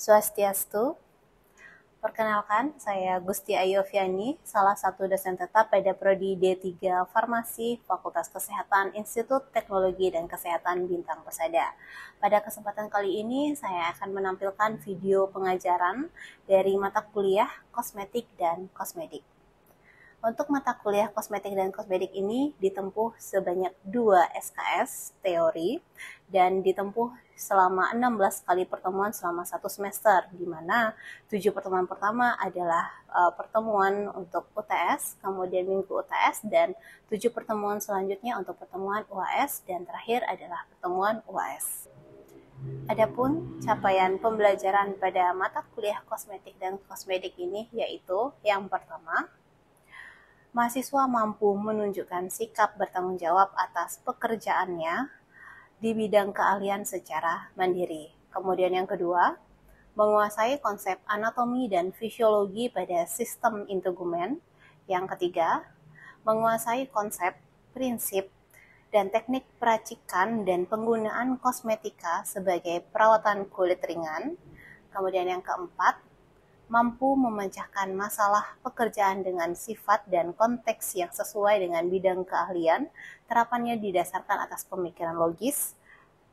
Swastiastu. Perkenalkan, saya Gusti Ayoviani, salah satu dosen tetap pada Prodi D3 Farmasi Fakultas Kesehatan Institut Teknologi dan Kesehatan Bintang Persada. Pada kesempatan kali ini, saya akan menampilkan video pengajaran dari mata kuliah Kosmetik dan Kosmedik. Untuk mata kuliah kosmetik dan kosmedik ini ditempuh sebanyak 2 SKS teori dan ditempuh selama 16 kali pertemuan selama 1 semester, di mana 7 pertemuan pertama adalah pertemuan untuk UTS, kemudian minggu UTS, dan 7 pertemuan selanjutnya untuk pertemuan UAS, dan terakhir adalah pertemuan UAS. Adapun capaian pembelajaran pada mata kuliah kosmetik dan kosmedik ini yaitu yang pertama, mahasiswa mampu menunjukkan sikap bertanggung jawab atas pekerjaannya di bidang keahlian secara mandiri. Kemudian yang kedua, menguasai konsep anatomi dan fisiologi pada sistem integumen. Yang ketiga, menguasai konsep, prinsip, dan teknik peracikan dan penggunaan kosmetika sebagai perawatan kulit ringan. Kemudian yang keempat, mampu memecahkan masalah pekerjaan dengan sifat dan konteks yang sesuai dengan bidang keahlian, terapannya didasarkan atas pemikiran logis,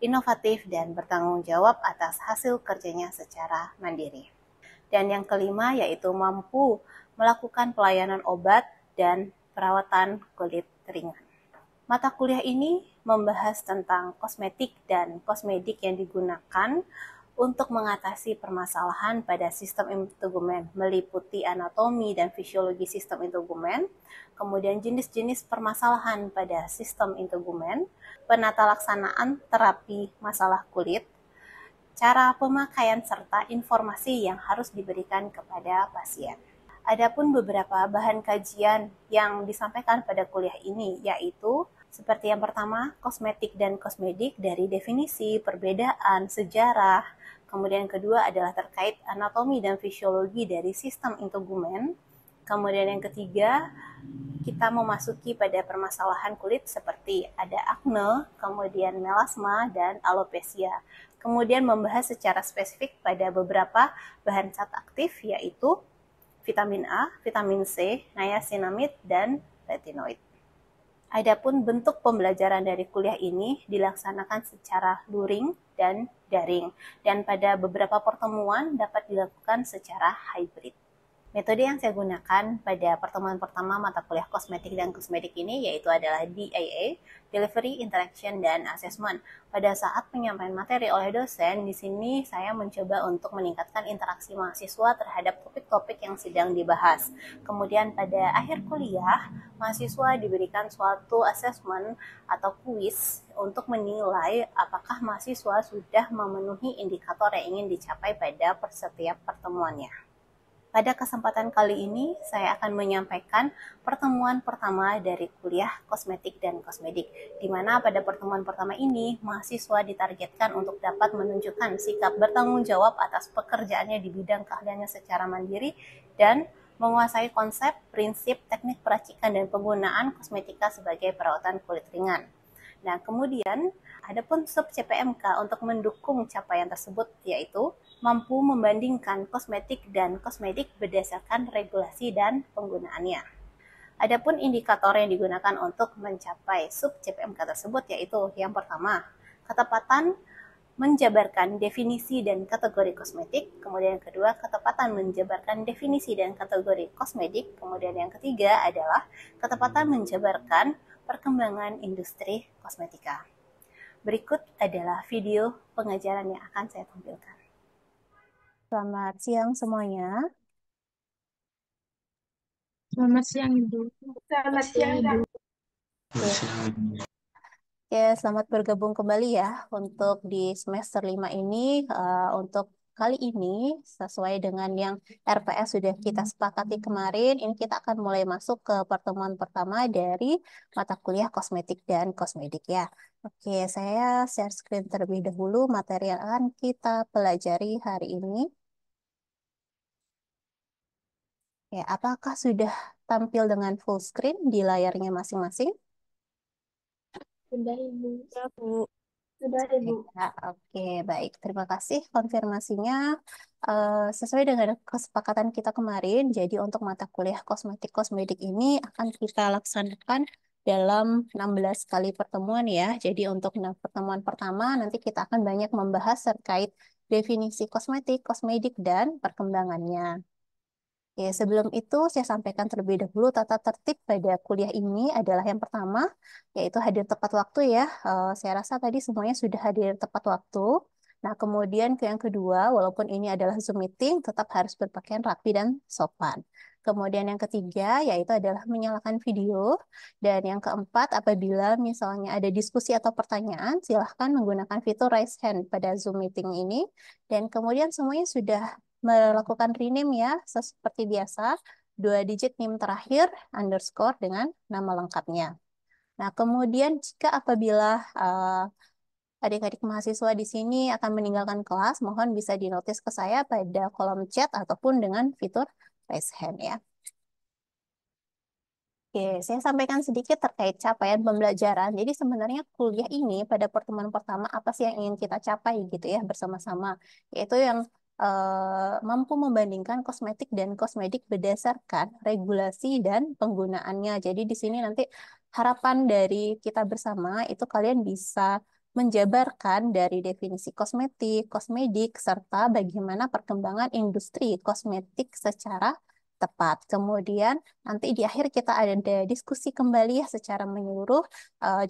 inovatif, dan bertanggung jawab atas hasil kerjanya secara mandiri. Dan yang kelima yaitu mampu melakukan pelayanan obat dan perawatan kulit ringan. Mata kuliah ini membahas tentang kosmetik dan kosmedik yang digunakan untuk mengatasi permasalahan pada sistem integumen, meliputi anatomi dan fisiologi sistem integumen, kemudian jenis-jenis permasalahan pada sistem integumen, penata laksanaan terapi masalah kulit, cara pemakaian serta informasi yang harus diberikan kepada pasien. Adapun beberapa bahan kajian yang disampaikan pada kuliah ini yaitu seperti yang pertama, kosmetik dan kosmedik dari definisi, perbedaan, sejarah. Kemudian yang kedua adalah terkait anatomi dan fisiologi dari sistem integumen. Kemudian yang ketiga, kita memasuki pada permasalahan kulit seperti ada akne, kemudian melasma, dan alopecia. Kemudian membahas secara spesifik pada beberapa bahan zat aktif yaitu vitamin A, vitamin C, niacinamide, dan retinoid. Adapun bentuk pembelajaran dari kuliah ini dilaksanakan secara luring dan daring, dan pada beberapa pertemuan dapat dilakukan secara hybrid. Metode yang saya gunakan pada pertemuan pertama mata kuliah kosmetik dan kosmedik ini yaitu adalah DIA, Delivery, Interaction, dan Assessment. Pada saat penyampaian materi oleh dosen, di sini saya mencoba untuk meningkatkan interaksi mahasiswa terhadap topik-topik yang sedang dibahas. Kemudian pada akhir kuliah, mahasiswa diberikan suatu assessment atau kuis untuk menilai apakah mahasiswa sudah memenuhi indikator yang ingin dicapai pada setiap pertemuannya. Pada kesempatan kali ini, saya akan menyampaikan pertemuan pertama dari kuliah kosmetik dan kosmedik, di mana pada pertemuan pertama ini, mahasiswa ditargetkan untuk dapat menunjukkan sikap bertanggung jawab atas pekerjaannya di bidang keahliannya secara mandiri dan menguasai konsep, prinsip, teknik peracikan, dan penggunaan kosmetika sebagai perawatan kulit ringan. Nah, kemudian adapun sub CPMK untuk mendukung capaian tersebut yaitu mampu membandingkan kosmetik dan kosmedik berdasarkan regulasi dan penggunaannya. Adapun indikator yang digunakan untuk mencapai sub CPMK tersebut yaitu yang pertama, ketepatan menjabarkan definisi dan kategori kosmetik, kemudian yang kedua, ketepatan menjabarkan definisi dan kategori kosmedik, kemudian yang ketiga adalah ketepatan menjabarkan perkembangan industri kosmetika. Berikut adalah video pengajaran yang akan saya tampilkan. Selamat siang semuanya. Selamat siang, Ibu. Selamat siang, Kak. Oke, selamat bergabung kembali ya untuk di semester 5 ini. Untuk kali ini, sesuai dengan yang RPS sudah kita sepakati kemarin, ini kita akan mulai masuk ke pertemuan pertama dari mata kuliah kosmetik dan kosmedik ya. Oke, saya share screen terlebih dahulu materi yang akan kita pelajari hari ini. Ya, apakah sudah tampil dengan full screen di layarnya masing-masing? Sudah, Ibu. Ya, Bu. Sudah, Ibu. Ya, oke, baik. Terima kasih konfirmasinya. Sesuai dengan kesepakatan kita kemarin, jadi untuk mata kuliah kosmetik kosmetik ini akan kita laksanakan dalam 16 kali pertemuan ya. Jadi untuk pertemuan pertama nanti kita akan banyak membahas terkait definisi kosmetik, kosmedik, dan perkembangannya. Ya, sebelum itu saya sampaikan terlebih dahulu tata tertib pada kuliah ini adalah yang pertama, yaitu hadir tepat waktu ya. Saya rasa tadi semuanya sudah hadir tepat waktu. Nah, kemudian ke yang kedua, walaupun ini adalah Zoom meeting, tetap harus berpakaian rapi dan sopan. Kemudian yang ketiga, yaitu adalah menyalakan video. Dan yang keempat, apabila misalnya ada diskusi atau pertanyaan, silahkan menggunakan fitur raise hand pada Zoom meeting ini. Dan kemudian semuanya sudah melakukan rename ya, seperti biasa, 2 digit NIM terakhir, underscore dengan nama lengkapnya. Nah, kemudian jika apabila adik-adik mahasiswa di sini akan meninggalkan kelas, mohon bisa dinotis ke saya pada kolom chat ataupun dengan fitur raise hand ya. Oke, saya sampaikan sedikit terkait capaian pembelajaran. Jadi sebenarnya kuliah ini pada pertemuan pertama apa sih yang ingin kita capai gitu ya bersama-sama, yaitu yang mampu membandingkan kosmetik dan kosmetik berdasarkan regulasi dan penggunaannya. Jadi di sini nanti harapan dari kita bersama itu kalian bisa menjabarkan dari definisi kosmetik, kosmedik, serta bagaimana perkembangan industri kosmetik secara tepat. Kemudian nanti di akhir kita ada diskusi kembali ya secara menyeluruh.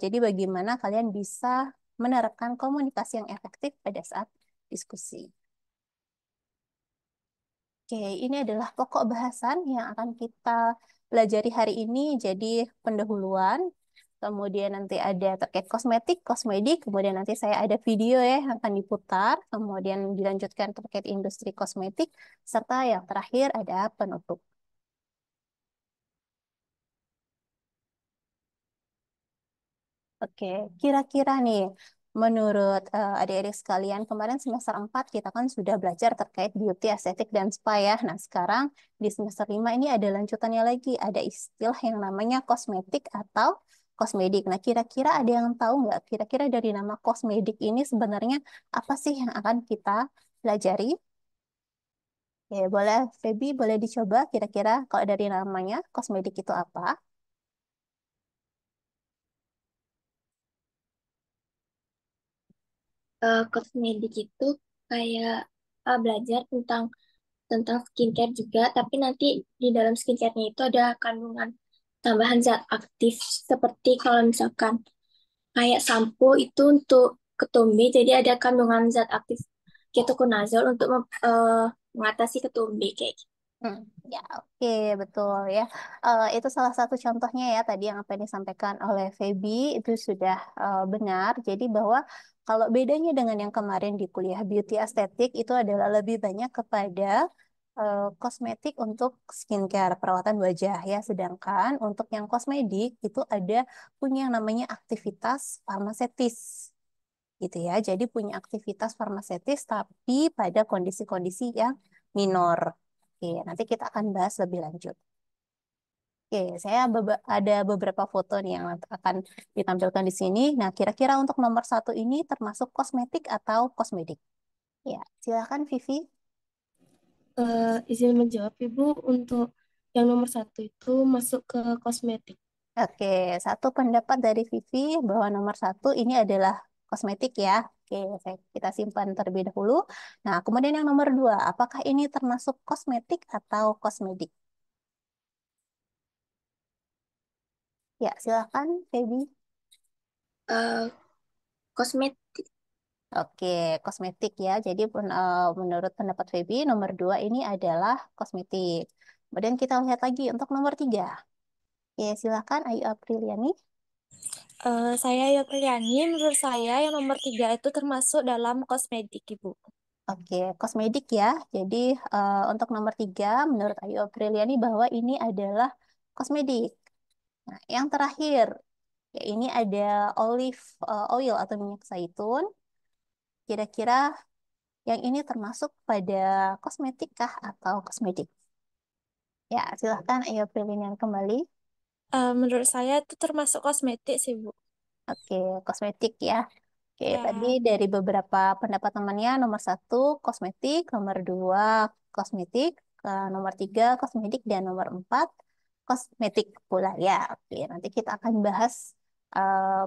Jadi bagaimana kalian bisa menerapkan komunikasi yang efektif pada saat diskusi. Oke, ini adalah pokok bahasan yang akan kita pelajari hari ini. Jadi pendahuluan, kemudian nanti ada terkait kosmetik, kosmedik, kemudian nanti saya ada video ya yang akan diputar, kemudian dilanjutkan terkait industri kosmetik, serta yang terakhir ada penutup. Oke, kira-kira nih, menurut adik-adik sekalian, kemarin semester 4 kita kan sudah belajar terkait beauty, estetik, dan spa ya. Nah, sekarang di semester 5 ini ada lanjutannya lagi, ada istilah yang namanya kosmetik atau kosmedik. Nah, kira-kira ada yang tahu nggak? Kira-kira dari nama kosmedik ini sebenarnya apa sih yang akan kita pelajari? Ya, boleh, Feby, boleh dicoba kira-kira kalau dari namanya kosmedik itu apa? Kosmedik itu kayak belajar tentang skincare juga, tapi nanti di dalam skincare-nya itu ada kandungan tambahan zat aktif seperti kalau misalkan kayak sampo itu untuk ketumbi, jadi ada kandungan zat aktif ketoconazole untuk mengatasi ketumbi kayak gitu. Hmm, ya, oke, betul ya. Itu salah satu contohnya ya tadi yang apa yang disampaikan oleh Feby itu sudah benar. Jadi bahwa kalau bedanya dengan yang kemarin di kuliah beauty estetik itu adalah lebih banyak kepada kosmetik untuk skincare, perawatan wajah ya. Sedangkan untuk yang kosmedik itu ada punya yang namanya aktivitas farmaseutis gitu ya. Jadi punya aktivitas farmaseutis tapi pada kondisi-kondisi yang minor. Oke, nanti kita akan bahas lebih lanjut. Oke, saya ada beberapa foto nih yang akan ditampilkan di sini. Nah, kira-kira untuk nomor satu ini termasuk kosmetik atau kosmedik? Ya, silakan Vivi. Izin menjawab Ibu, untuk yang nomor satu itu masuk ke kosmetik. Oke, satu pendapat dari Vivi bahwa nomor satu ini adalah kosmetik ya. Oke, kita simpan terlebih dahulu. Nah, kemudian yang nomor dua, apakah ini termasuk kosmetik atau kosmedik? Ya, silakan, Feby. Eh, Kosmetik. Oke, kosmetik ya. Jadi menurut pendapat Feby, nomor dua ini adalah kosmetik. Kemudian kita lihat lagi untuk nomor tiga. Oke, silakan Ayu Apriliani. Saya Yopriani, menurut saya yang nomor tiga itu termasuk dalam kosmetik, Ibu. Oke, kosmetik ya. Jadi untuk nomor tiga, menurut Ayu Apriliani bahwa ini adalah kosmetik. Nah, yang terakhir, ya ini ada olive oil atau minyak zaitun. Kira-kira yang ini termasuk pada kosmetik kah atau kosmetik? Ya, silahkan Ayu Apriliani kembali. Menurut saya itu termasuk kosmetik sih, Bu. Oke, kosmetik ya. Oke, tadi Ya. dari beberapa pendapat temannya, nomor satu kosmetik, nomor dua kosmetik, nomor tiga kosmetik, dan nomor empat kosmetik pula ya. Oke, nanti kita akan bahas eh,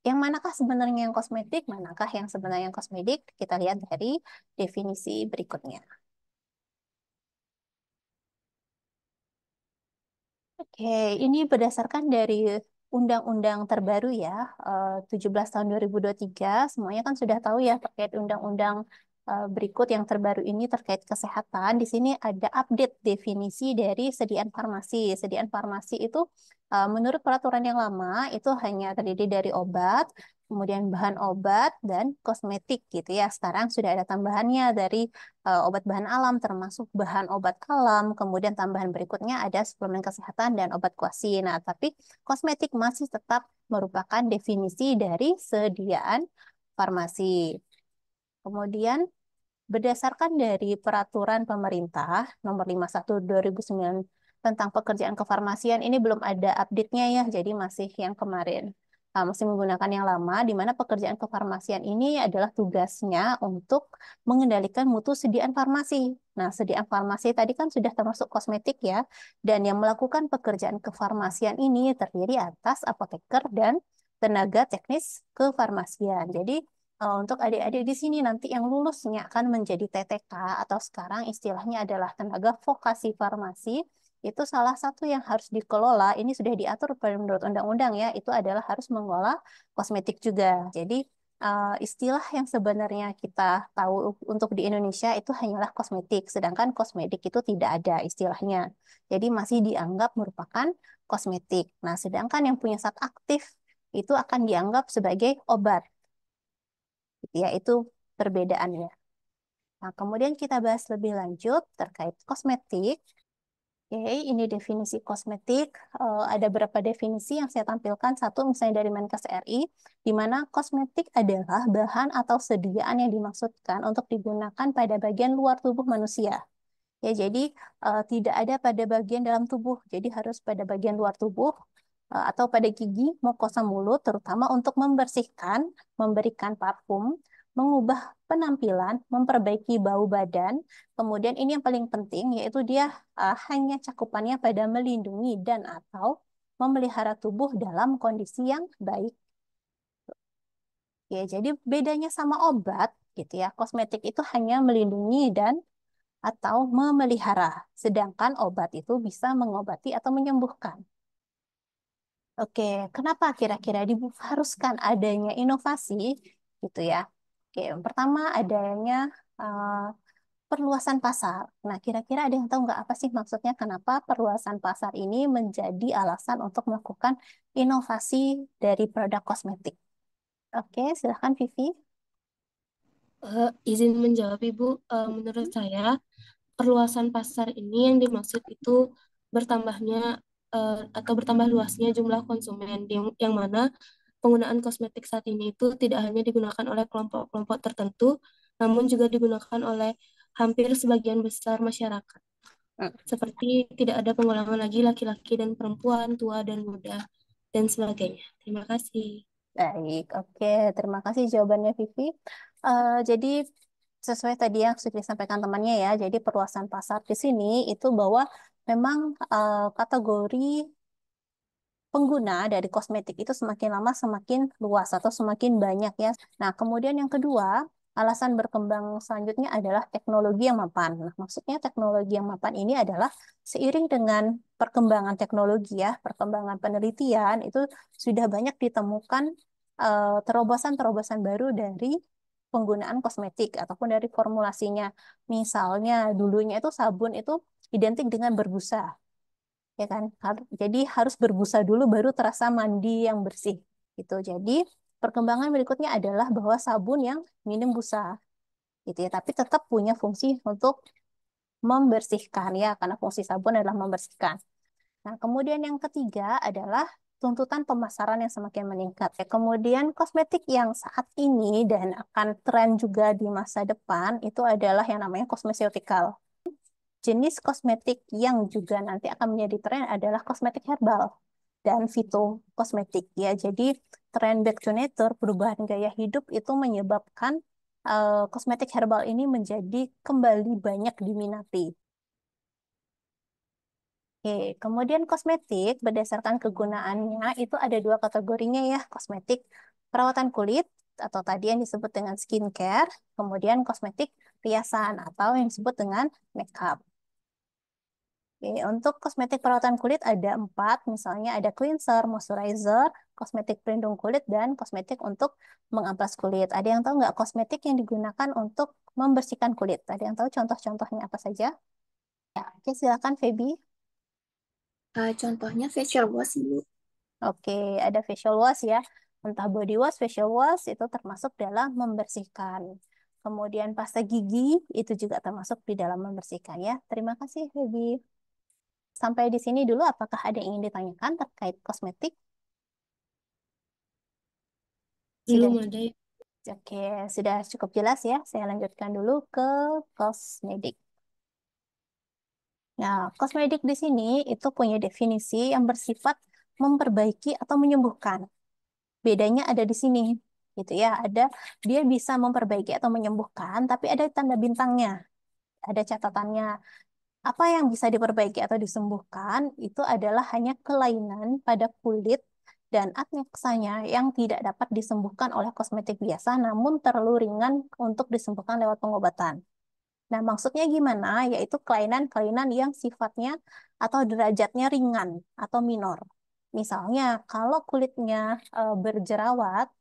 yang manakah sebenarnya yang kosmetik, manakah yang sebenarnya yang kosmetik. Kita lihat dari definisi berikutnya. Oke, ini berdasarkan dari undang-undang terbaru ya, 17 tahun 2023. Semuanya kan sudah tahu ya terkait undang-undang berikut yang terbaru ini terkait kesehatan. Di sini ada update definisi dari sediaan farmasi. Sediaan farmasi itu menurut peraturan yang lama itu hanya terdiri dari obat, kemudian bahan obat dan kosmetik gitu ya. Sekarang sudah ada tambahannya dari obat bahan alam termasuk bahan obat alam, kemudian tambahan berikutnya ada suplemen kesehatan dan obat kuasi. Nah, tapi kosmetik masih tetap merupakan definisi dari sediaan farmasi. Kemudian berdasarkan dari peraturan pemerintah nomor 51 2009 tentang pekerjaan kefarmasian, ini belum ada update-nya ya, jadi masih yang kemarin. Masih menggunakan yang lama, di mana pekerjaan kefarmasian ini adalah tugasnya untuk mengendalikan mutu sediaan farmasi. Nah, sediaan farmasi tadi kan sudah termasuk kosmetik ya, dan yang melakukan pekerjaan kefarmasian ini terdiri atas apoteker dan tenaga teknis kefarmasian. Jadi, untuk adik-adik di sini nanti yang lulusnya akan menjadi TTK atau sekarang istilahnya adalah tenaga vokasi farmasi, itu salah satu yang harus dikelola, ini sudah diatur menurut undang-undang ya, itu adalah harus mengelola kosmetik juga. Jadi istilah yang sebenarnya kita tahu untuk di Indonesia itu hanyalah kosmetik, sedangkan kosmetik itu tidak ada istilahnya. Jadi masih dianggap merupakan kosmetik. Nah, sedangkan yang punya zat aktif itu akan dianggap sebagai obat gitu ya, itu perbedaannya. Nah, kemudian kita bahas lebih lanjut terkait kosmetik. Oke, ini definisi kosmetik. Ada beberapa definisi yang saya tampilkan. Satu, misalnya dari Menkes RI, di mana kosmetik adalah bahan atau sediaan yang dimaksudkan untuk digunakan pada bagian luar tubuh manusia. Ya, jadi tidak ada pada bagian dalam tubuh. Jadi harus pada bagian luar tubuh atau pada gigi, mukosa mulut, terutama untuk membersihkan, memberikan parfum, mengubah penampilan, memperbaiki bau badan. Kemudian ini yang paling penting, yaitu dia hanya cakupannya pada melindungi dan atau memelihara tubuh dalam kondisi yang baik. Ya, jadi bedanya sama obat, gitu ya. Kosmetik itu hanya melindungi dan atau memelihara, sedangkan obat itu bisa mengobati atau menyembuhkan. Oke, kenapa kira-kira diharuskan adanya inovasi gitu ya? Oke, yang pertama adanya eh, perluasan pasar. Nah, kira-kira ada yang tahu nggak apa sih maksudnya kenapa perluasan pasar ini menjadi alasan untuk melakukan inovasi dari produk kosmetik? Oke, silahkan Vivi. Izin menjawab Ibu, menurut saya perluasan pasar ini yang dimaksud itu bertambahnya atau bertambah luasnya jumlah konsumen yang mana penggunaan kosmetik saat ini itu tidak hanya digunakan oleh kelompok-kelompok tertentu, namun juga digunakan oleh hampir sebagian besar masyarakat. Seperti tidak ada pengulangan lagi laki-laki dan perempuan, tua dan muda, dan sebagainya. Terima kasih. Baik, oke. Terima kasih jawabannya Vivi. Jadi sesuai tadi yang sudah disampaikan temannya ya, jadi perluasan pasar di sini itu bahwa memang kategori pengguna dari kosmetik itu semakin lama semakin luas atau semakin banyak ya. Nah, kemudian yang kedua, alasan berkembang selanjutnya adalah teknologi yang mapan. Nah, maksudnya teknologi yang mapan ini adalah seiring dengan perkembangan teknologi ya, perkembangan penelitian itu sudah banyak ditemukan terobosan-terobosan baru dari penggunaan kosmetik ataupun dari formulasinya. Misalnya dulunya itu sabun itu identik dengan berbusa ya kan? Jadi harus berbusa dulu baru terasa mandi yang bersih gitu. Jadi perkembangan berikutnya adalah bahwa sabun yang minim busa gitu ya, tapi tetap punya fungsi untuk membersihkan ya, karena fungsi sabun adalah membersihkan. Nah, kemudian yang ketiga adalah tuntutan pemasaran yang semakin meningkat. Ya, kemudian kosmetik yang saat ini dan akan tren juga di masa depan itu adalah yang namanya kosmesiotikal. Jenis kosmetik yang juga nanti akan menjadi tren adalah kosmetik herbal. dan Vito Kosmetik ya. Jadi tren back to nature, perubahan gaya hidup itu menyebabkan kosmetik herbal ini menjadi kembali banyak diminati. Oke, kemudian kosmetik berdasarkan kegunaannya itu ada dua kategorinya ya, kosmetik perawatan kulit atau tadi yang disebut dengan skincare, kemudian kosmetik riasan atau yang disebut dengan makeup. Oke, untuk kosmetik perawatan kulit ada empat, misalnya ada cleanser, moisturizer, kosmetik pelindung kulit, dan kosmetik untuk mengamplas kulit. Ada yang tahu nggak kosmetik yang digunakan untuk membersihkan kulit? Ada yang tahu contoh-contohnya apa saja? Ya, oke, silakan Feby. Contohnya facial wash, Ibu. Oke, ada facial wash ya. Entah body wash, facial wash itu termasuk dalam membersihkan. Kemudian pasta gigi itu juga termasuk di dalam membersihkan ya. Terima kasih, Feby. Sampai di sini dulu, apakah ada yang ingin ditanyakan terkait kosmetik? Sudah, Belum ada ya. oke, sudah cukup jelas ya. Saya lanjutkan dulu ke kosmetik. Nah, kosmetik di sini itu punya definisi yang bersifat memperbaiki atau menyembuhkan. Bedanya ada di sini, gitu ya. Dia bisa memperbaiki atau menyembuhkan, tapi ada tanda bintangnya, ada catatannya. Apa yang bisa diperbaiki atau disembuhkan itu adalah hanya kelainan pada kulit dan akne yang tidak dapat disembuhkan oleh kosmetik biasa, namun terlalu ringan untuk disembuhkan lewat pengobatan. Nah, maksudnya gimana? Yaitu kelainan-kelainan yang sifatnya atau derajatnya ringan atau minor. Misalnya, kalau kulitnya berjerawat,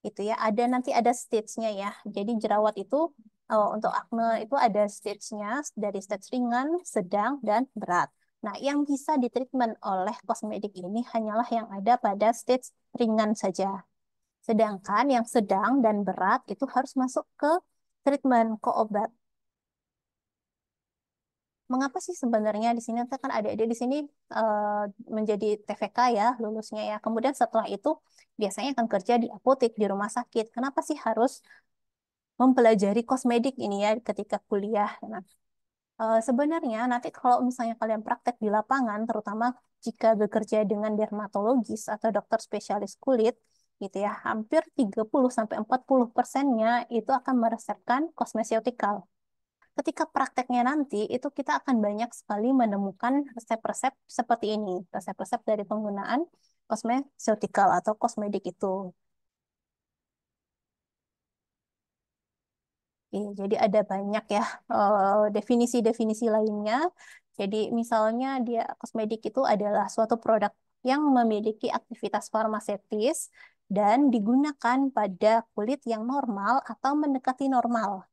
itu ya ada stage-nya ya. Jadi jerawat itu untuk akne itu ada stage-nya dari stage ringan, sedang, dan berat. Nah, yang bisa ditreatment oleh kosmetik ini hanyalah yang ada pada stage ringan saja. Sedangkan yang sedang dan berat itu harus masuk ke treatment, ke obat. Mengapa sih sebenarnya di sini kan adik-adik di sini eh, menjadi TVK ya lulusnya ya. Kemudian setelah itu biasanya akan kerja di apotek, di rumah sakit. Kenapa sih harus mempelajari kosmetik ini ya ketika kuliah? Nah, sebenarnya nanti kalau misalnya kalian praktek di lapangan, terutama jika bekerja dengan dermatologis atau dokter spesialis kulit, gitu ya, hampir 30-40%-nya itu akan meresepkan kosmesiotikal. Ketika prakteknya nanti, itu kita akan banyak sekali menemukan resep-resep seperti ini, resep-resep dari penggunaan kosmesiotikal atau kosmetik itu. Jadi ada banyak ya definisi-definisi lainnya. Jadi misalnya dia kosmetik itu adalah suatu produk yang memiliki aktivitas farmaseutis dan digunakan pada kulit yang normal atau mendekati normal.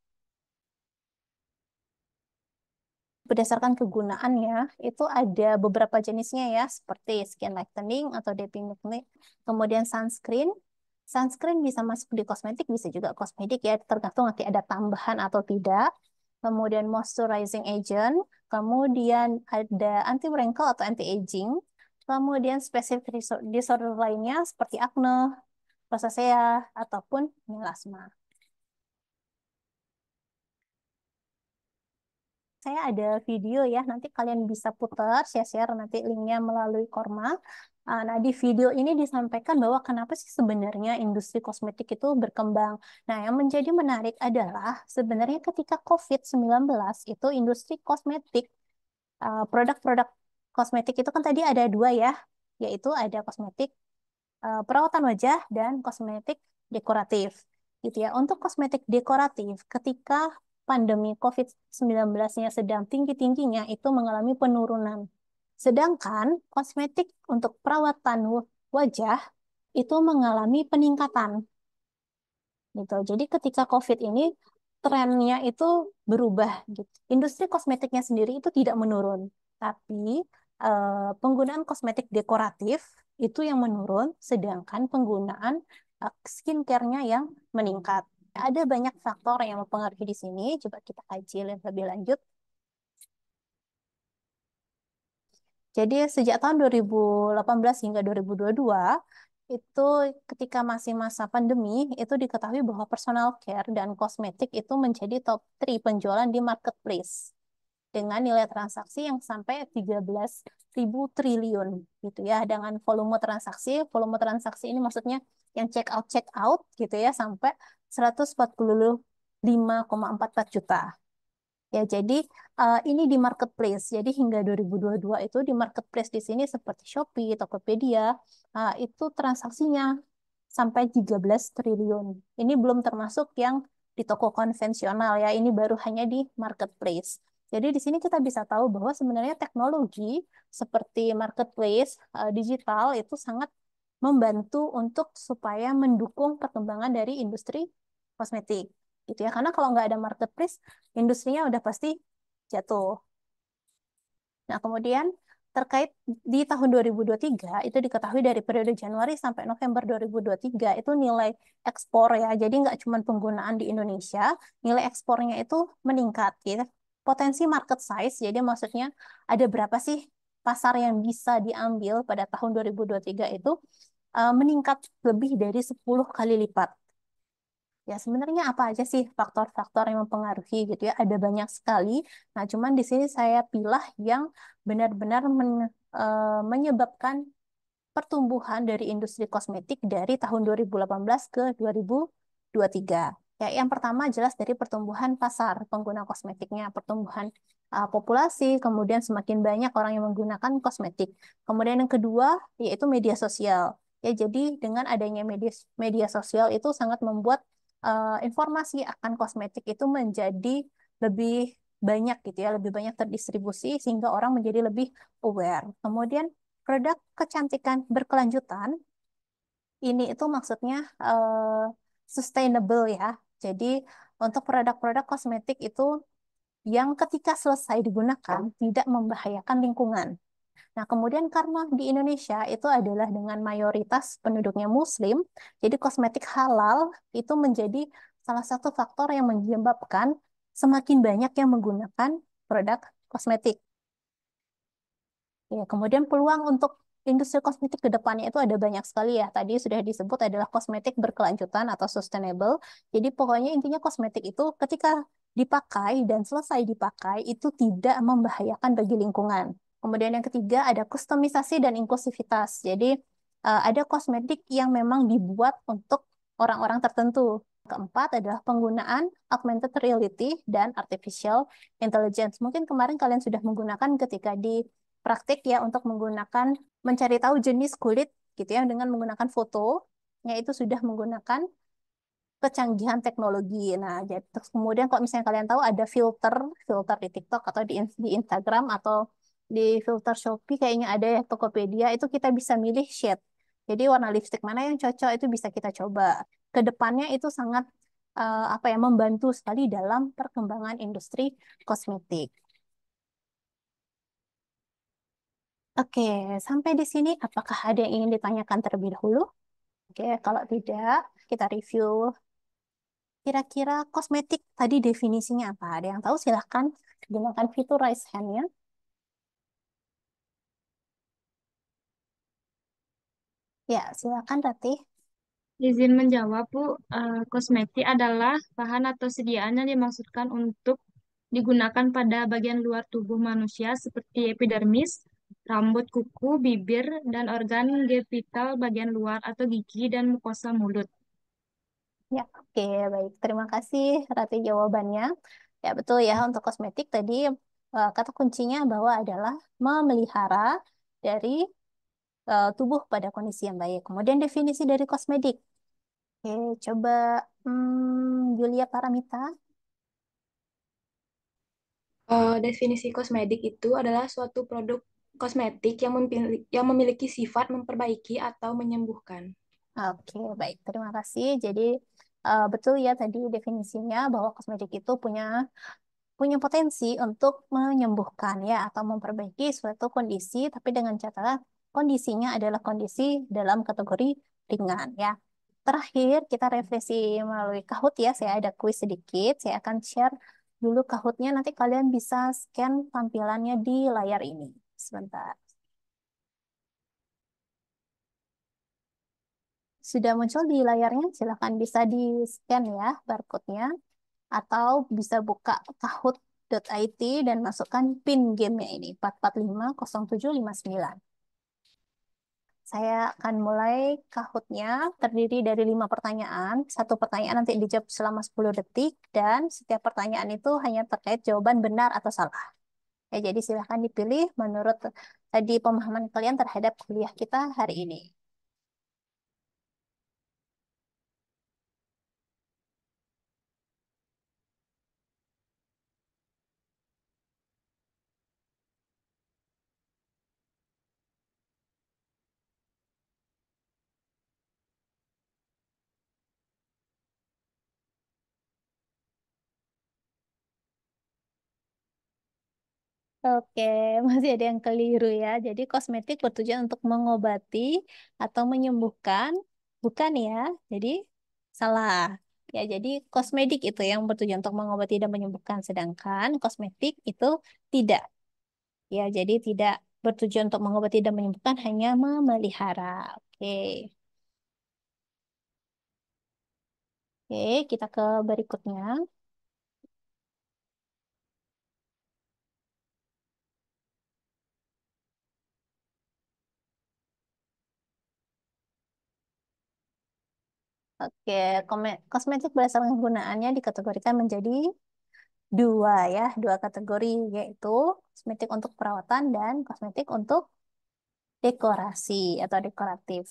Berdasarkan kegunaannya, itu ada beberapa jenisnya ya, seperti skin lightening atau depigmenting, kemudian sunscreen. Sunscreen bisa masuk di kosmetik, bisa juga kosmetik ya, tergantung nanti ada tambahan atau tidak. Kemudian moisturizing agent, kemudian ada anti wrinkle atau anti aging, kemudian spesifik disorder lainnya seperti acne, rosacea, ataupun melasma. Saya ada video ya, nanti kalian bisa putar, share-share nanti linknya melalui Korma. Nah, di video ini disampaikan bahwa kenapa sih sebenarnya industri kosmetik itu berkembang. Nah, yang menjadi menarik adalah sebenarnya ketika COVID-19 itu industri kosmetik, produk-produk kosmetik itu kan tadi ada dua ya, yaitu ada kosmetik perawatan wajah dan kosmetik dekoratif gitu ya. Untuk kosmetik dekoratif ketika pandemi COVID-19-nya sedang tinggi-tingginya itu mengalami penurunan. Sedangkan kosmetik untuk perawatan wajah itu mengalami peningkatan gitu. Jadi ketika COVID ini trennya itu berubah gitu. Industri kosmetiknya sendiri itu tidak menurun, tapi penggunaan kosmetik dekoratif itu yang menurun, sedangkan penggunaan skincare-nya yang meningkat. Ada banyak faktor yang mempengaruhi di sini. Coba kita kaji lebih lanjut. Jadi sejak tahun 2018 hingga 2022 itu ketika masih masa pandemi itu diketahui bahwa personal care dan kosmetik itu menjadi top 3 penjualan di marketplace dengan nilai transaksi yang sampai 13.000 triliun gitu ya. Dengan volume transaksi ini maksudnya yang check out gitu ya sampai 145,44 juta. Ya, jadi ini di marketplace. Jadi hingga 2022 itu di marketplace di sini seperti Shopee, Tokopedia, itu transaksinya sampai 13 triliun. Ini belum termasuk yang di toko konvensional ya. Ini baru hanya di marketplace. Jadi di sini kita bisa tahu bahwa sebenarnya teknologi seperti marketplace digital itu sangat membantu untuk supaya mendukung perkembangan dari industri kosmetik. Gitu ya. Karena kalau nggak ada marketplace, industrinya udah pasti jatuh. Nah, kemudian terkait di tahun 2023 itu diketahui dari periode Januari sampai November 2023 itu nilai ekspor ya. Jadi nggak cuma penggunaan di Indonesia, nilai ekspornya itu meningkat gitu. Potensi market size, jadi maksudnya ada berapa sih pasar yang bisa diambil pada tahun 2023 itu meningkat lebih dari 10 kali lipat. Ya, sebenarnya apa aja sih faktor-faktor yang mempengaruhi gitu ya? Ada banyak sekali. Nah, cuman di sini saya pilih yang benar-benar menyebabkan pertumbuhan dari industri kosmetik dari tahun 2018 ke 2023. Ya, yang pertama jelas dari pertumbuhan pasar pengguna kosmetiknya, pertumbuhan populasi, kemudian semakin banyak orang yang menggunakan kosmetik. Kemudian yang kedua yaitu media sosial. Ya, jadi dengan adanya media media sosial itu sangat membuat informasi akan kosmetik itu menjadi lebih banyak gitu ya, lebih banyak terdistribusi sehingga orang menjadi lebih aware. Kemudian produk kecantikan berkelanjutan ini itu maksudnya sustainable ya. Jadi untuk produk-produk kosmetik itu yang ketika selesai digunakan tidak membahayakan lingkungan. Nah, kemudian karena di Indonesia itu adalah dengan mayoritas penduduknya Muslim, jadi kosmetik halal itu menjadi salah satu faktor yang menyebabkan semakin banyak yang menggunakan produk kosmetik. Ya, kemudian peluang untuk industri kosmetik ke depannya itu ada banyak sekali ya. Tadi sudah disebut adalah kosmetik berkelanjutan atau sustainable. Jadi pokoknya intinya kosmetik itu ketika dipakai dan selesai dipakai itu tidak membahayakan bagi lingkungan. Kemudian yang ketiga ada kustomisasi dan inklusivitas. Jadi ada kosmetik yang memang dibuat untuk orang-orang tertentu. Keempat adalah penggunaan augmented reality dan artificial intelligence. Mungkin kemarin kalian sudah menggunakan ketika di praktik ya untuk menggunakan mencari tahu jenis kulit gitu ya dengan menggunakan foto, ya itu sudah menggunakan kecanggihan teknologi. Nah, jadi terus kemudian kalau misalnya kalian tahu ada filter filter di TikTok atau di Instagram atau di filter Shopee kayaknya ada ya Tokopedia itu kita bisa milih shade. Jadi warna lipstick mana yang cocok itu bisa kita coba. Kedepannya itu sangat apa ya membantu sekali dalam perkembangan industri kosmetik. Oke, sampai di sini apakah ada yang ingin ditanyakan terlebih dahulu? Oke, kalau tidak, kita review kira-kira kosmetik tadi definisinya apa? Ada yang tahu? Silahkan gunakan fitur raise hand-nya. Ya, silakan Ratih. Izin menjawab, Bu. Kosmetik adalah bahan atau sediaan yang dimaksudkan untuk digunakan pada bagian luar tubuh manusia seperti epidermis, rambut, kuku, bibir, dan organ vital bagian luar atau gigi dan mukosa mulut. Ya, oke, baik. Terima kasih Ratih jawabannya. Ya, betul ya. Untuk kosmetik tadi kata kuncinya bahwa adalah memelihara dari tubuh pada kondisi yang baik. Kemudian definisi dari kosmetik. Oke, coba Julia Paramita. Definisi kosmetik itu adalah suatu produk kosmetik yang memiliki sifat memperbaiki atau menyembuhkan. Oke, baik. Terima kasih. Jadi betul ya tadi definisinya bahwa kosmetik itu punya punya potensi untuk menyembuhkan ya atau memperbaiki suatu kondisi, tapi dengan catatan kondisinya adalah kondisi dalam kategori ringan ya. Terakhir kita refleksi melalui Kahoot ya. Saya ada kuis sedikit. Saya akan share dulu Kahootnya. Nanti kalian bisa scan tampilannya di layar ini. Sebentar. Sudah muncul di layarnya, silakan bisa di-scan ya barcode-nya atau bisa buka Kahoot .it dan masukkan PIN gamenya ini 4450759. Saya akan mulai Kahoot-nya, terdiri dari 5 pertanyaan. Satu pertanyaan nanti dijawab selama 10 detik, dan setiap pertanyaan itu hanya terkait jawaban benar atau salah. Ya, jadi silahkan dipilih menurut tadi pemahaman kalian terhadap kuliah kita hari ini. Oke, masih ada yang keliru ya. Jadi kosmetik bertujuan untuk mengobati atau menyembuhkan, bukan ya. Jadi salah. Ya, jadi kosmetik itu yang bertujuan untuk mengobati dan menyembuhkan, sedangkan kosmetik itu tidak. Ya, jadi tidak bertujuan untuk mengobati dan menyembuhkan, hanya memelihara. Oke. Oke, kita ke berikutnya. Oke, kosmetik berdasarkan penggunaannya dikategorikan menjadi dua ya, dua kategori, yaitu kosmetik untuk perawatan dan kosmetik untuk dekorasi atau dekoratif.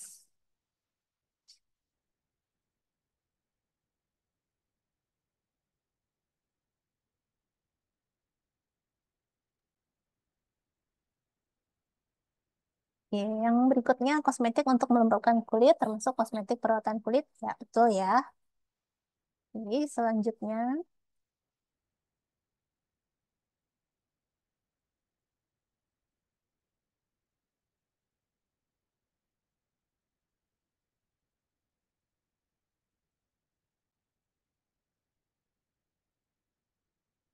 Oke, yang berikutnya kosmetik untuk melembabkan kulit termasuk kosmetik perawatan kulit. Ya, betul ya. Jadi selanjutnya,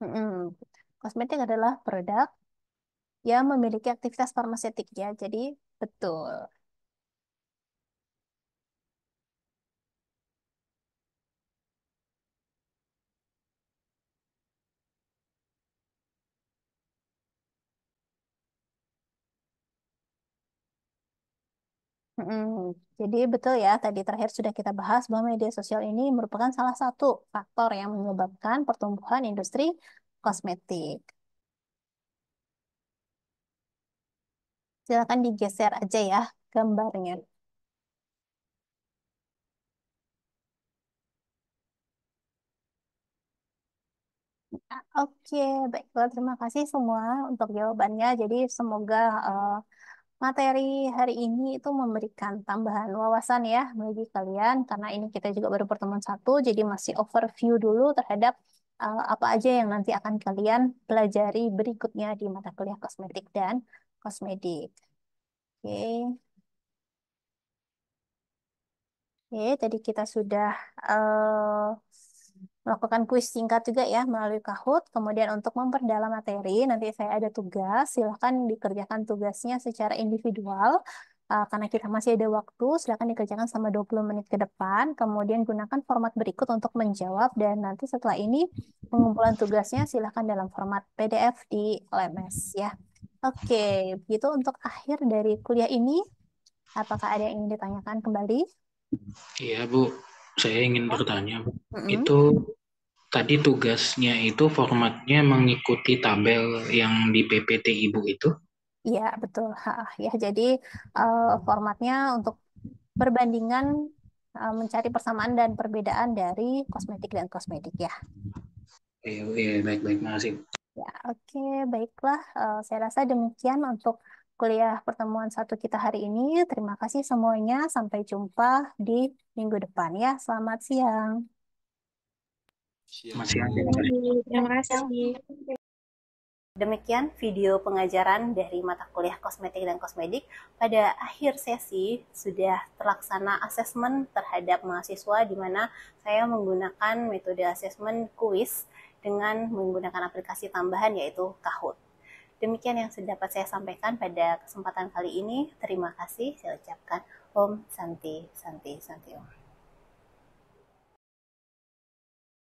mm-mm. Kosmetik adalah produk yang memiliki aktivitas farmaseutik ya. Jadi betul. Mm-mm. Jadi betul ya, tadi terakhir sudah kita bahas bahwa media sosial ini merupakan salah satu faktor yang menyebabkan pertumbuhan industri kosmetik. Silakan digeser aja ya gambarnya. Oke, baiklah, terima kasih semua untuk jawabannya. Jadi semoga materi hari ini itu memberikan tambahan wawasan ya bagi kalian, karena ini kita juga baru pertemuan satu, jadi masih overview dulu terhadap apa aja yang nanti akan kalian pelajari berikutnya di mata kuliah kosmetik dan kosmedik. Oke, oke, tadi kita sudah melakukan kuis singkat juga ya melalui Kahoot. Kemudian untuk memperdalam materi, nanti saya ada tugas. Silahkan dikerjakan tugasnya secara individual. Karena kita masih ada waktu, silahkan dikerjakan selama 20 menit ke depan. Kemudian gunakan format berikut untuk menjawab. Dan nanti setelah ini, pengumpulan tugasnya silahkan dalam format PDF di LMS ya. Oke, begitu untuk akhir dari kuliah ini. Apakah ada yang ingin ditanyakan kembali? Iya, Bu. Saya ingin bertanya, Bu. Mm-mm. Itu tadi tugasnya itu formatnya mengikuti tabel yang di PPT Ibu itu? Iya, betul. Ha, ya, jadi formatnya untuk perbandingan mencari persamaan dan perbedaan dari kosmetik dan kosmedik ya. Iya, iya, baik-baik, makasih. Ya, oke, baiklah. Saya rasa demikian untuk kuliah pertemuan satu kita hari ini. Terima kasih semuanya. Sampai jumpa di minggu depan ya. Selamat siang. Selamat siang, terima kasih. Terima kasih. Demikian video pengajaran dari mata kuliah kosmetik dan kosmedik. Pada akhir sesi sudah terlaksana asesmen terhadap mahasiswa, di mana saya menggunakan metode asesmen kuis dengan menggunakan aplikasi tambahan yaitu Kahoot. Demikian yang dapat saya sampaikan pada kesempatan kali ini. Terima kasih. Saya ucapkan Om Santi Santi Santi Om.